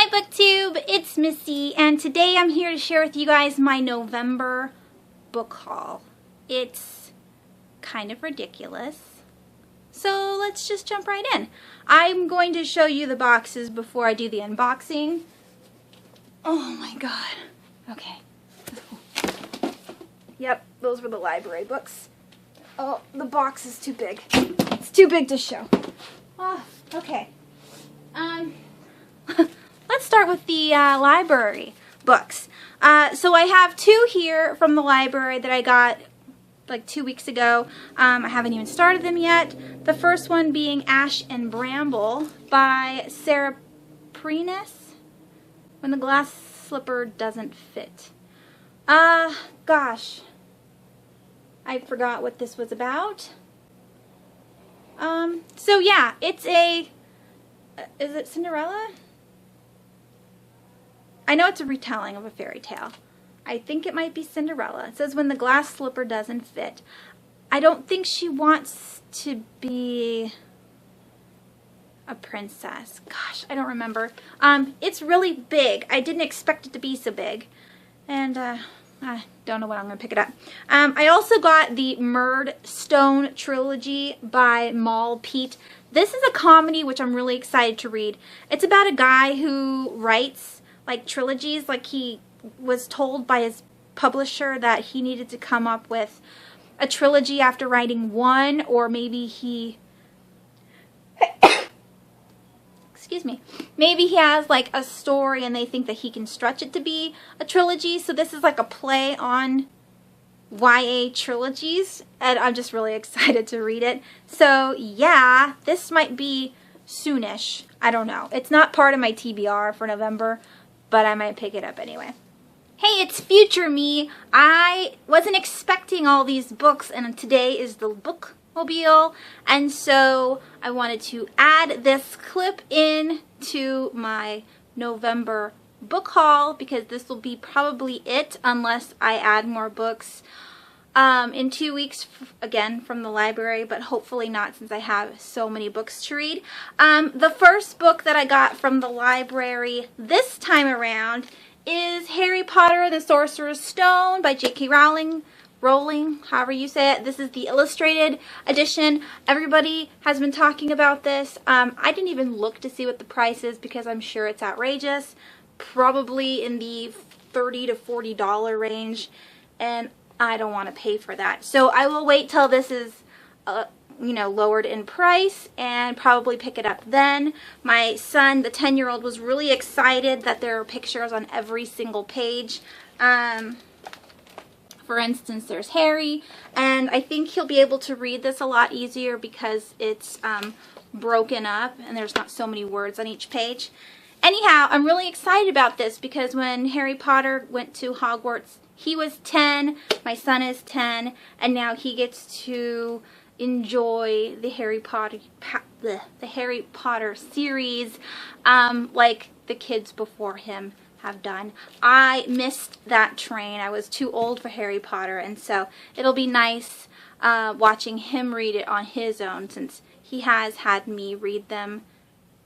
Hi BookTube, it's Missy, and today I'm here to share with you guys my November book haul. It's kind of ridiculous, so let's just jump right in. I'm going to show you the boxes before I do the unboxing. Oh my god. Okay. Yep, those were the library books. Oh, the box is too big. It's too big to show. Oh, okay. Let's start with the library books. So I have two here from the library that I got like 2 weeks ago. I haven't even started them yet. The first one being Ash and Bramble by Sarah Prentice. When the glass slipper doesn't fit. Gosh. I forgot what this was about. So yeah, it's a... Is it Cinderella? I know it's a retelling of a fairy tale. I think it might be Cinderella. It says when the glass slipper doesn't fit. I don't think she wants to be a princess. Gosh, I don't remember. It's really big. I didn't expect it to be so big. And I don't know when I'm going to pick it up. I also got the Murdstone trilogy by Mal Pete. This is a comedy which I'm really excited to read. It's about a guy who writes like trilogies. Like he was told by his publisher that he needed to come up with a trilogy after writing one, or maybe he excuse me, maybe he has like a story and they think that he can stretch it to be a trilogy. So this is like a play on YA trilogies, and I'm just really excited to read it. So yeah, this might be soonish. I don't know. It's not part of my TBR for November, but I might pick it up anyway. Hey, it's future me. I wasn't expecting all these books, and today is the Bookmobile, and so I wanted to add this clip in to my November book haul, because this will be probably it unless I add more books in 2 weeks again from the library, but hopefully not, since I have so many books to read. The first book that I got from the library this time around is Harry Potter and the Sorcerer's Stone by J.K. Rowling, however you say it. This is the illustrated edition. Everybody has been talking about this. I didn't even look to see what the price is because I'm sure it's outrageous. Probably in the $30 to $40 range, and I don't want to pay for that. So I will wait till this is lowered in price and probably pick it up then. My son, the 10-year-old, was really excited that there are pictures on every single page. For instance, there's Harry, and I think he'll be able to read this a lot easier because it's broken up and there's not so many words on each page. Anyhow, I'm really excited about this because when Harry Potter went to Hogwarts, he was 10, my son is 10, and now he gets to enjoy the Harry Potter series like the kids before him have done. I missed that train. I was too old for Harry Potter, and so it'll be nice watching him read it on his own, since he has had me read them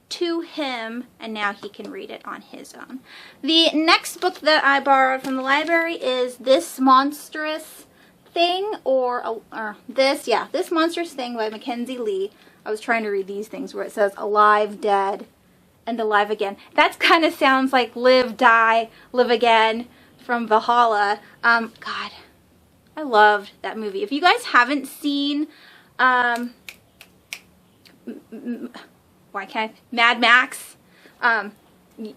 to him, and now he can read it on his own. The next book that I borrowed from the library is This Monstrous Thing, This Monstrous Thing by Mackenzie Lee. I was trying to read these things where it says Alive, Dead, and Alive Again. That kind of sounds like Live, Die, Live Again from Valhalla. God, I loved that movie. If you guys haven't seen Mad Max,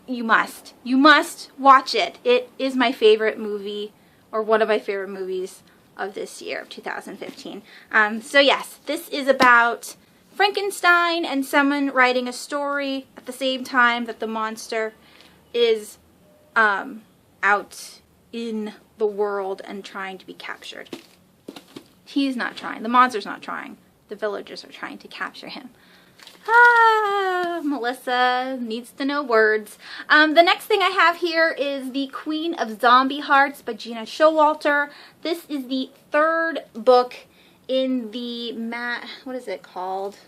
you must watch it. It is my favorite movie, or one of my favorite movies of this year, of 2015. So yes, this is about Frankenstein and someone writing a story at the same time that the monster is out in the world and trying to be captured. He's not trying. The monster's not trying. The villagers are trying to capture him. Melissa needs to know words. The next thing I have here is The Queen of Zombie Hearts by Gina Showalter. This is the third book in the what is it called?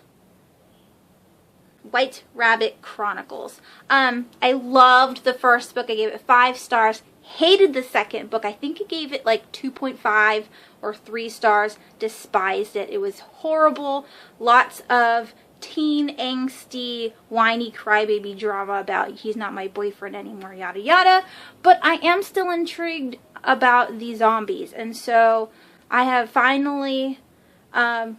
White Rabbit Chronicles. I loved the first book. I gave it 5 stars. Hated the second book. I think I gave it like 2.5 or 3 stars. Despised it. It was horrible. Lots of teen angsty, whiny crybaby drama about he's not my boyfriend anymore, yada yada. But I am still intrigued about the zombies, and so I have finally, I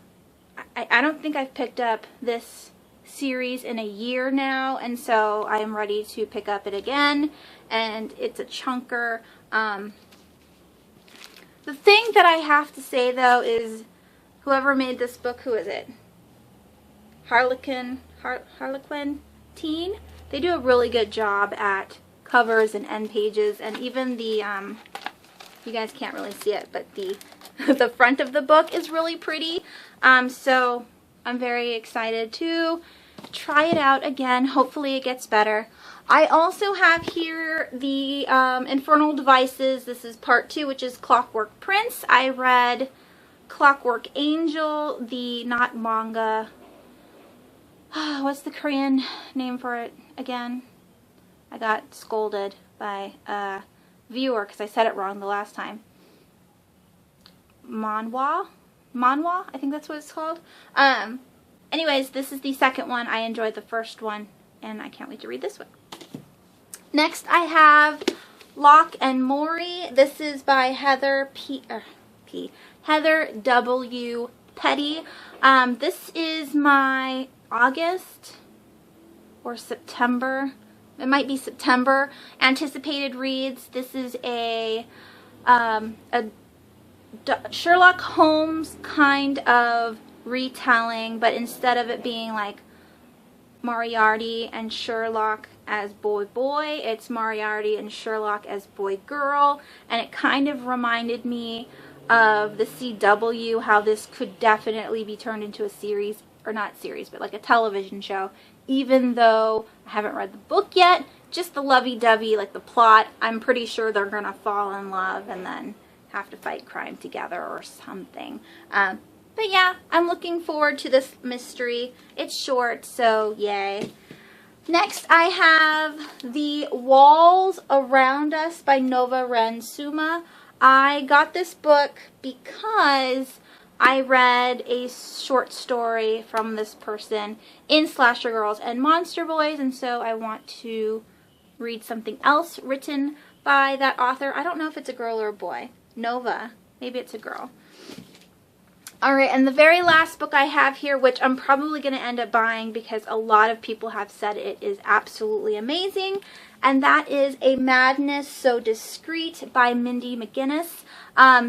don't think I've picked up this series in a year now, and so I am ready to pick up it again, and it's a chunker. The thing that I have to say though is whoever made this book, who is it? Harlequin Teen? They do a really good job at covers and end pages, and even the, you guys can't really see it, but the the front of the book is really pretty. So I'm very excited to try it out again. Hopefully it gets better. I also have here the Infernal Devices. This is part 2, which is Clockwork Prince. I read Clockwork Angel, the not manga. What's the Korean name for it again? I got scolded by a viewer because I said it wrong the last time. Manhwa? I think that's what it's called. Anyways, this is the second one. I enjoyed the first one, and I can't wait to read this one. Next, I have Lock and Mori. This is by Heather Heather W. Petty. This is my August or September. It might be September anticipated reads. This is a Sherlock Holmes kind of retelling, but instead of it being like Moriarty and Sherlock as boy, it's Moriarty and Sherlock as boy-girl, and it kind of reminded me of the CW, how this could definitely be turned into a series, or not series, but like a television show, even though I haven't read the book yet. Just the lovey-dovey, like the plot, I'm pretty sure they're gonna fall in love and then have to fight crime together or something. But yeah, I'm looking forward to this mystery. It's short, so yay. Next, I have The Walls Around Us by Nova Ren Suma. I got this book because I read a short story from this person in Slasher Girls and Monster Boys, and so I want to read something else written by that author. I don't know if it's a girl or a boy. Nova. Maybe it's a girl. Alright, and the very last book I have here, which I'm probably going to end up buying because a lot of people have said it is absolutely amazing, and that is A Madness So Discreet by Mindy McGinnis.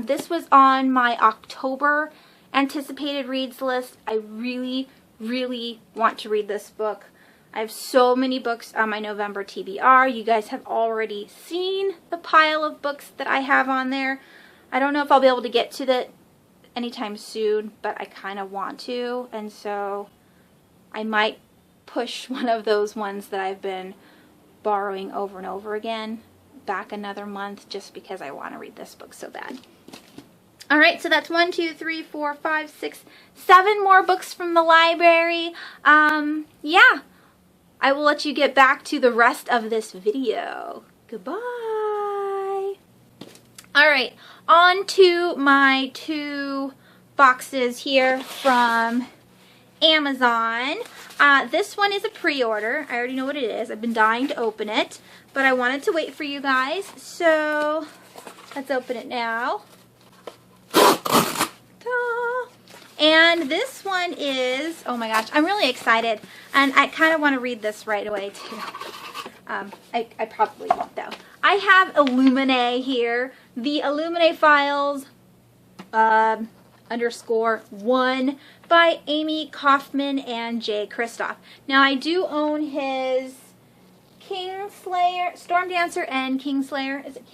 This was on my October anticipated reads list. I really, really want to read this book. I have so many books on my November TBR. You guys have already seen the pile of books that I have on there. I don't know if I'll be able to get to that anytime soon, but I kind of want to, and so I might push one of those ones that I've been borrowing over and over again back another month just because I want to read this book so bad. Alright, so that's 1, 2, 3, 4, 5, 6, 7 more books from the library. Yeah, I will let you get back to the rest of this video. Goodbye. Alright, on to my 2 boxes here from Amazon. This one is a pre-order. I already know what it is. I've been dying to open it, but I wanted to wait for you guys, so let's open it now. Ta-da! And this one is, oh my gosh, I'm really excited, and I kind of want to read this right away too. I probably won't though. I have Illuminae here. The Illuminae Files _1 by Amy Kaufman and Jay Kristoff. Now I do own his Kingslayer, Storm Dancer and Kingslayer. Is it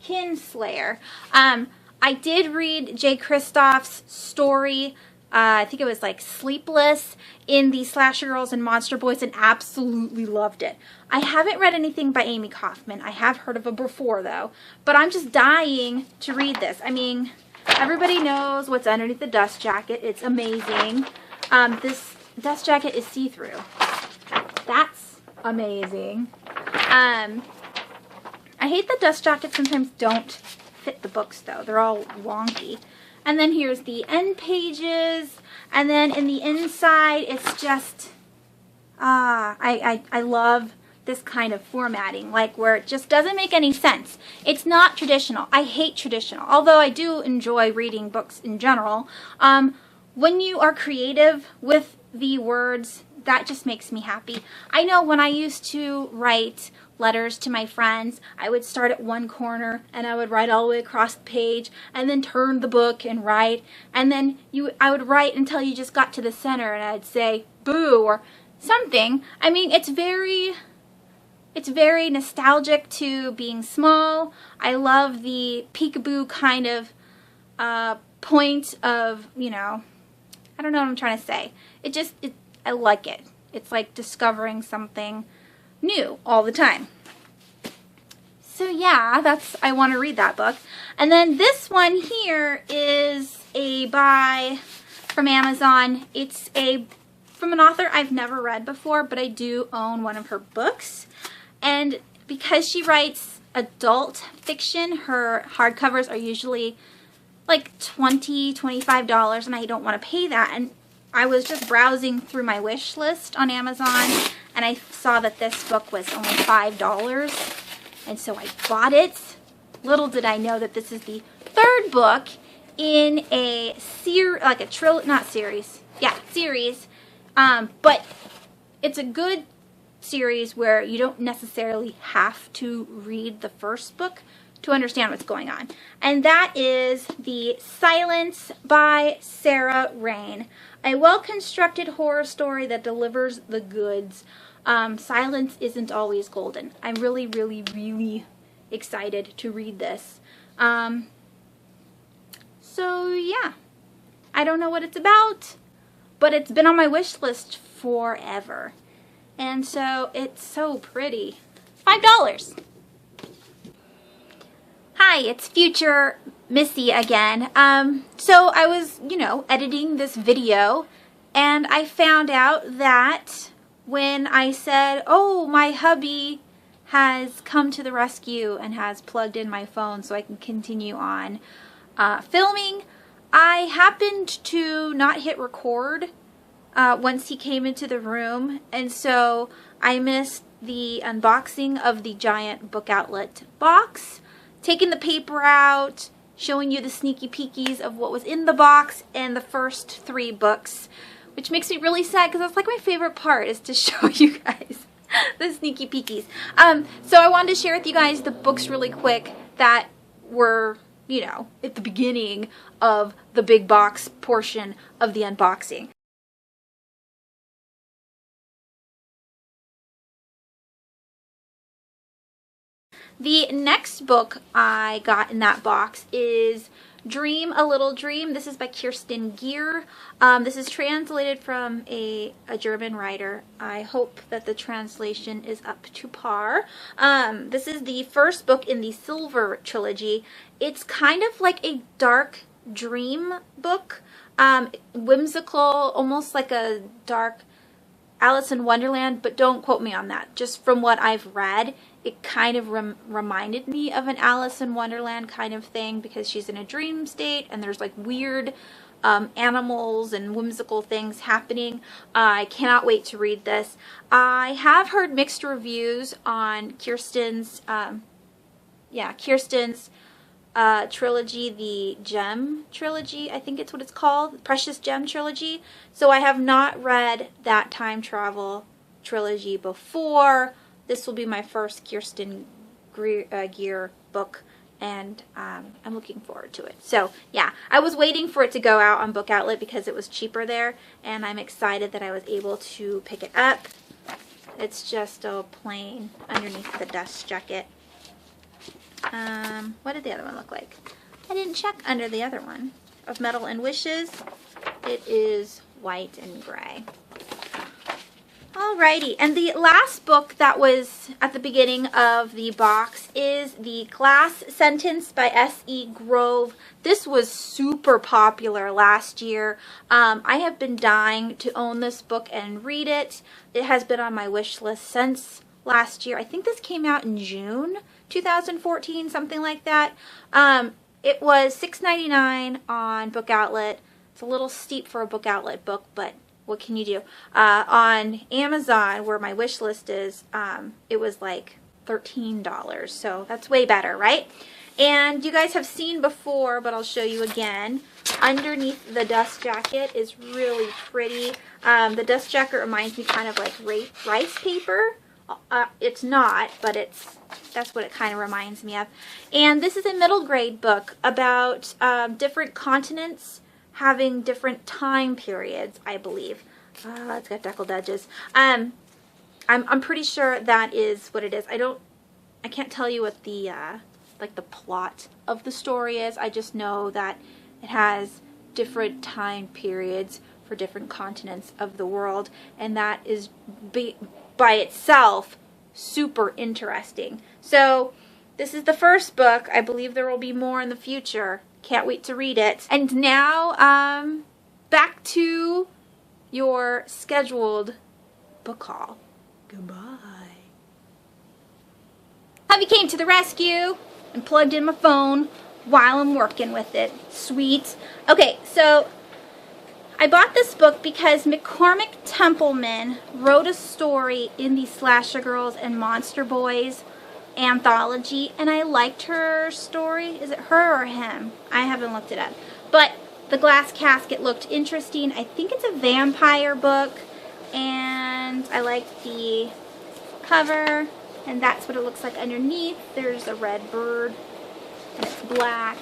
Kinslayer? I did read Jay Kristoff's story. I think it was like Sleepless in the Slasher Girls and Monster Boys, and absolutely loved it. I haven't read anything by Amy Kaufman. I have heard of it before though, but I'm just dying to read this. I mean, everybody knows what's underneath the dust jacket. It's amazing. This dust jacket is see-through. That's amazing. I hate that dust jackets sometimes don't fit the books though. They're all wonky. And then here's the end pages. And then in the inside, it's just, I love this kind of formatting, like where it just doesn't make any sense. It's not traditional. I hate traditional, although I do enjoy reading books in general. When you are creative with the words, that just makes me happy. I know when I used to write letters to my friends, I would start at one corner and I would write all the way across the page and then turn the book and write, and then I would write until you just got to the center and I'd say boo or something. I mean, it's very nostalgic to being small. I love the peekaboo kind of point of, you know, I don't know what I'm trying to say. I like it. It's like discovering something new all the time. So yeah, I want to read that book. And then this one here is a buy from Amazon. It's from an author I've never read before, but I do own one of her books. And because she writes adult fiction, her hardcovers are usually like $20, $25, and I don't want to pay that. And I was just browsing through my wish list on Amazon, and I saw that this book was only $5, and so I bought it. Little did I know that this is the third book in a series, but it's a good series where you don't necessarily have to read the first book to understand what's going on. And that is The Silence by Sarah Rain. A well-constructed horror story that delivers the goods. Silence isn't always golden. I'm really, really, really excited to read this. So yeah, I don't know what it's about, but it's been on my wish list forever. And so it's so pretty. $5. Hi, it's future Missy again. So I was, editing this video, and I found out that when I said, oh, my hubby has come to the rescue and has plugged in my phone so I can continue on filming, I happened to not hit record once he came into the room, and so I missed the unboxing of the giant book outlet box, taking the paper out, showing you the sneaky peekies of what was in the box and the first 3 books, which makes me really sad because that's like my favorite part, is to show you guys the sneaky peekies. So I wanted to share with you guys the books really quick that were, at the beginning of the big box portion of the unboxing. The next book I got in that box is Dream a Little Dream. This is by Kirsten Gier. This is translated from a German writer. I hope that the translation is up to par. This is the first book in the Silver trilogy. It's kind of like a dark dream book, whimsical, almost like a dark Alice in Wonderland, but don't quote me on that. Just from what I've read, it kind of reminded me of an Alice in Wonderland kind of thing, because she's in a dream state and there's like weird animals and whimsical things happening. I cannot wait to read this. I have heard mixed reviews on Kirsten's trilogy, the Gem trilogy, I think it's what it's called, Precious Gem trilogy. So I have not read that time travel trilogy before. This will be my first Kirsten Gier book, and I'm looking forward to it. So yeah, I was waiting for it to go out on Book Outlet because it was cheaper there, and I'm excited that I was able to pick it up. It's just a plain underneath the dust jacket. What did the other one look like? I didn't check under the other one. Of Metal and Wishes, it is white and gray. Alrighty, and the last book that was at the beginning of the box is The Glass Sentence by S.E. Grove. This was super popular last year. I have been dying to own this book and read it. It has been on my wish list since last year. I think this came out in June 2014, something like that. It was $6.99 on Book Outlet. It's a little steep for a Book Outlet book, but what can you do? On Amazon, where my wish list is, it was like $13. So that's way better, right? And you guys have seen before, but I'll show you again. Underneath the dust jacket is really pretty. The dust jacket reminds me kind of like rice paper. It's not, but that's what it kind of reminds me of. And this is a middle grade book about different continents having different time periods, I believe. It's got deckled edges. I'm pretty sure that is what it is. I can't tell you what the like the plot of the story is. I just know that it has different time periods for different continents of the world, and that is by itself super interesting. So this is the first book. I believe there will be more in the future. Can't wait to read it. And now, back to your scheduled book haul. Goodbye. Hubby came to the rescue and plugged in my phone while I'm working with it. Sweet. Okay, so I bought this book because McCormick Templeman wrote a story in the Slasher Girls and Monster Boys anthology, and I liked her story. Is it her or him? I haven't looked it up. But the glass casket looked interesting. I think it's a vampire book, and I liked the cover, and that's what it looks like underneath. There's a red bird, and it's black,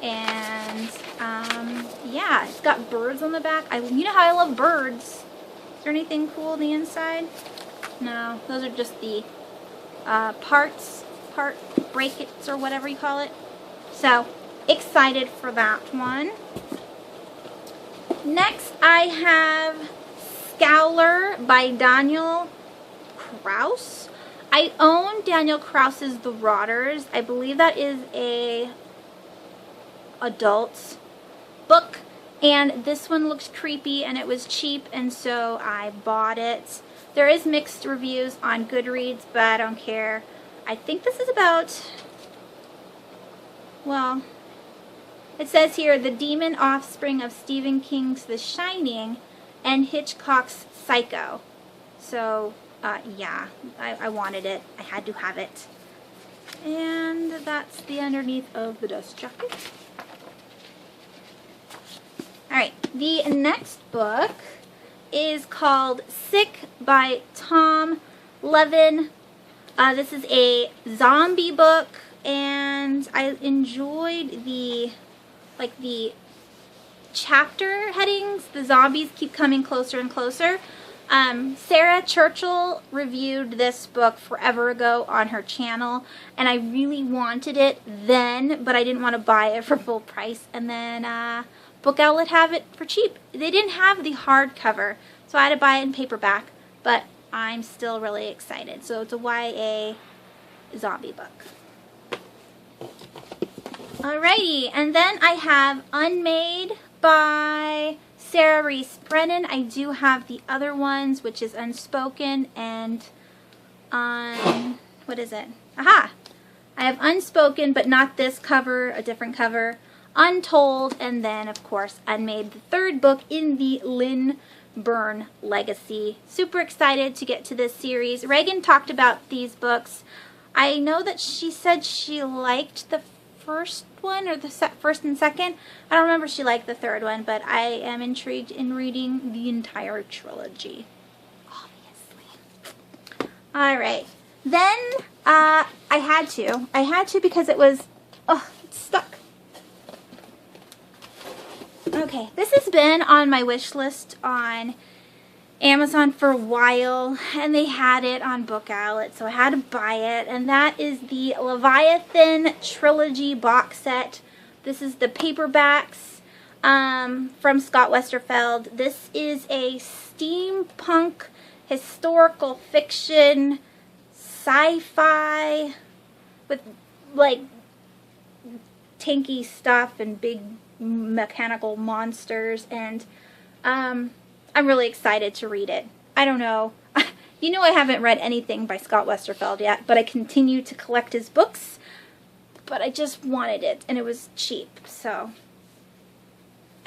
and yeah, it's got birds on the back. You know how I love birds. Is there anything cool on the inside? No, those are just the part brackets or whatever you call it. So excited for that one. Next I have Scowler by Daniel Kraus. I own Daniel Kraus's The Rotters. I believe that is a adult book, and this one looks creepy and it was cheap, and so I bought it. There is mixed reviews on Goodreads, but I don't care. I think this is about, well, it says here, the demon offspring of Stephen King's The Shining and Hitchcock's Psycho. So, yeah, I wanted it. I had to have it. And that's the underneath of the dust jacket. Alright, the next book is called Sick by Tom Levin. This is a zombie book, and I enjoyed the chapter headings. The zombies keep coming closer and closer. Sarah Churchill reviewed this book forever ago on her channel, and I really wanted it then, but I didn't want to buy it for full price, and then Book Outlet have it for cheap. They didn't have the hardcover, so I had to buy it in paperback, but I'm still really excited. So it's a YA zombie book. Alrighty, and then I have Unmade by Sarah Reese Brennan. I do have the other ones, which is Unspoken and what is it? Aha! I have Unspoken, but not this cover, a different cover. Untold, and then, of course, Unmade, the third book in the Lynn Byrne legacy. Super excited to get to this series. Reagan talked about these books. I know that she said she liked the first one, or the first and second. I don't remember if she liked the third one, but I am intrigued in reading the entire trilogy, obviously. Alright, then I had to because it was, it's stuck. Okay, this has been on my wish list on Amazon for a while, and they had it on Book Outlet, so I had to buy it, and that is the Leviathan Trilogy box set. This is the paperbacks from Scott Westerfeld. This is a steampunk historical fiction, sci-fi, with like tanky stuff and big mechanical monsters, and I'm really excited to read it. I don't know. You know, I haven't read anything by Scott Westerfeld yet, but I continue to collect his books. But I just wanted it, and it was cheap, so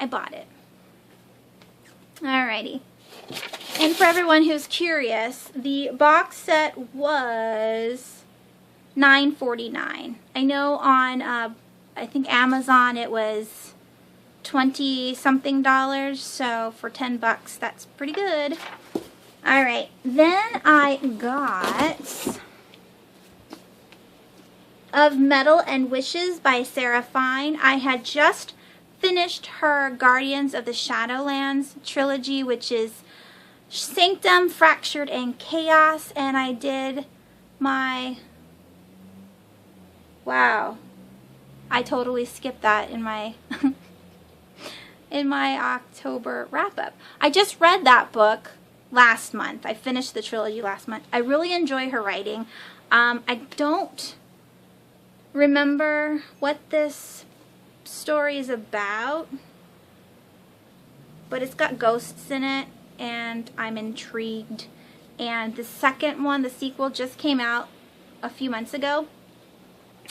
I bought it. Alrighty. And for everyone who's curious, the box set was $9.49. I know on, I think Amazon it was $20-something, so for $10, that's pretty good. Alright, then I got Of Metal and Wishes by Sarah Fine. I had just finished her Guardians of the Shadowlands trilogy, which is Sanctum, Fractured, and Chaos, and I did my... Wow. I totally skipped that in my in my October wrap-up. I just read that book last month. I finished the trilogy last month. I really enjoy her writing. I don't remember what this story is about, but it's got ghosts in it, and I'm intrigued. And the second one, the sequel, just came out a few months ago,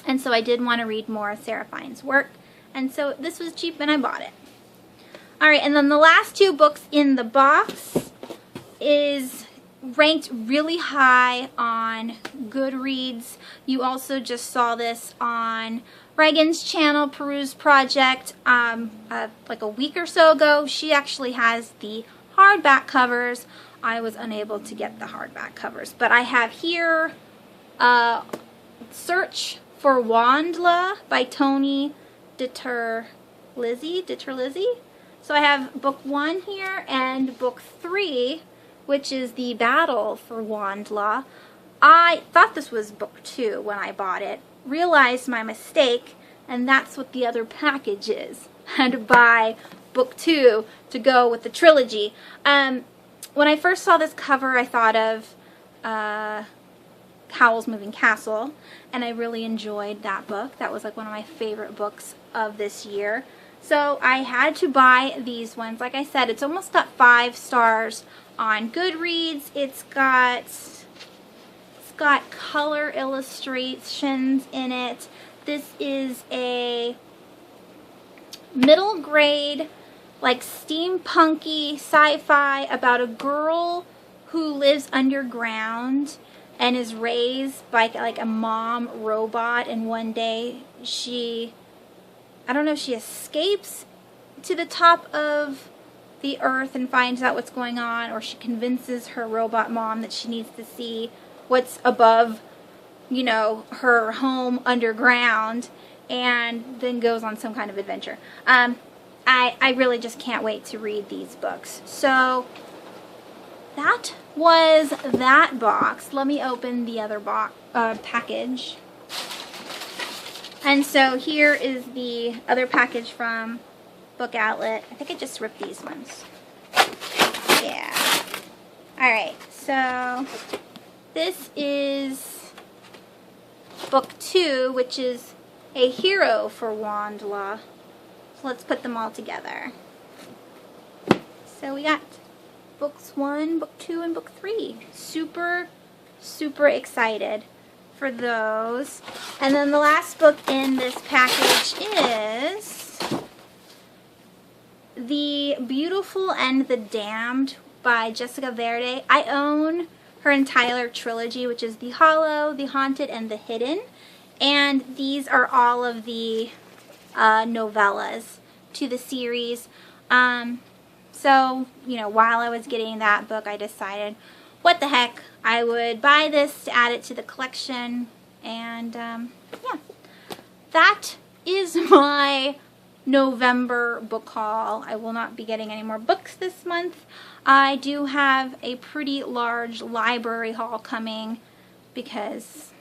and so I did want to read more of Sarah Fine's work, and so this was cheap and I bought it. Alright, and then the last two books in the box is ranked really high on Goodreads. You also just saw this on Reagan's channel, Peruse Project, like a week or so ago. She actually has the hardback covers. I was unable to get the hardback covers, but I have here Search for Wandla by Tony Deterlizzi. So I have book 1 here and book 3, which is The Battle for Wandla. I thought this was book 2 when I bought it, realized my mistake, and that's what the other package is. I had to buy book 2 to go with the trilogy. When I first saw this cover, I thought of Howl's Moving Castle, and I really enjoyed that book. That was like one of my favorite books of this year. So I had to buy these ones. Like I said, it's almost got 5 stars on Goodreads. It's got color illustrations in it. This is a middle grade, like steampunky sci-fi about a girl who lives underground and is raised by like a mom robot, and one day she, I don't know if she escapes to the top of the earth and finds out what's going on, or she convinces her robot mom that she needs to see what's above, you know, her home underground, and then goes on some kind of adventure. I really just can't wait to read these books. So that was that box. Let me open the other package. And so here is the other package from Book Outlet. I think I just ripped these ones. Yeah. Alright, so this is book 2, which is A Hero for Wandla. So let's put them all together. So we got books 1, book 2, and book 3. Super, super excited for those. And then the last book in this package is The Beautiful and the Damned by Jessica Verde. I own her entire trilogy, which is The Hollow, The Haunted, and The Hidden. And these are all of the novellas to the series. So, you know, while I was getting that book, I decided, what the heck, I would buy this to add it to the collection. And, yeah, that is my November book haul. I will not be getting any more books this month. I do have a pretty large library haul coming because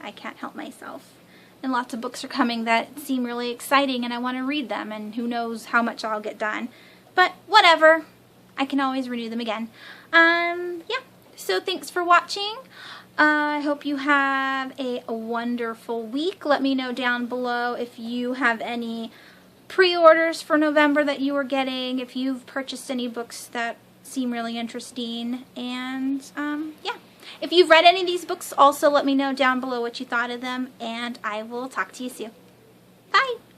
I can't help myself. And lots of books are coming that seem really exciting and I want to read them, and who knows how much I'll get done. But whatever. I can always renew them again. Yeah, so thanks for watching. I hope you have a wonderful week. Let me know down below if you have any pre-orders for November that you are getting, if you've purchased any books that seem really interesting, and yeah. If you've read any of these books, also let me know down below what you thought of them, and I will talk to you soon. Bye!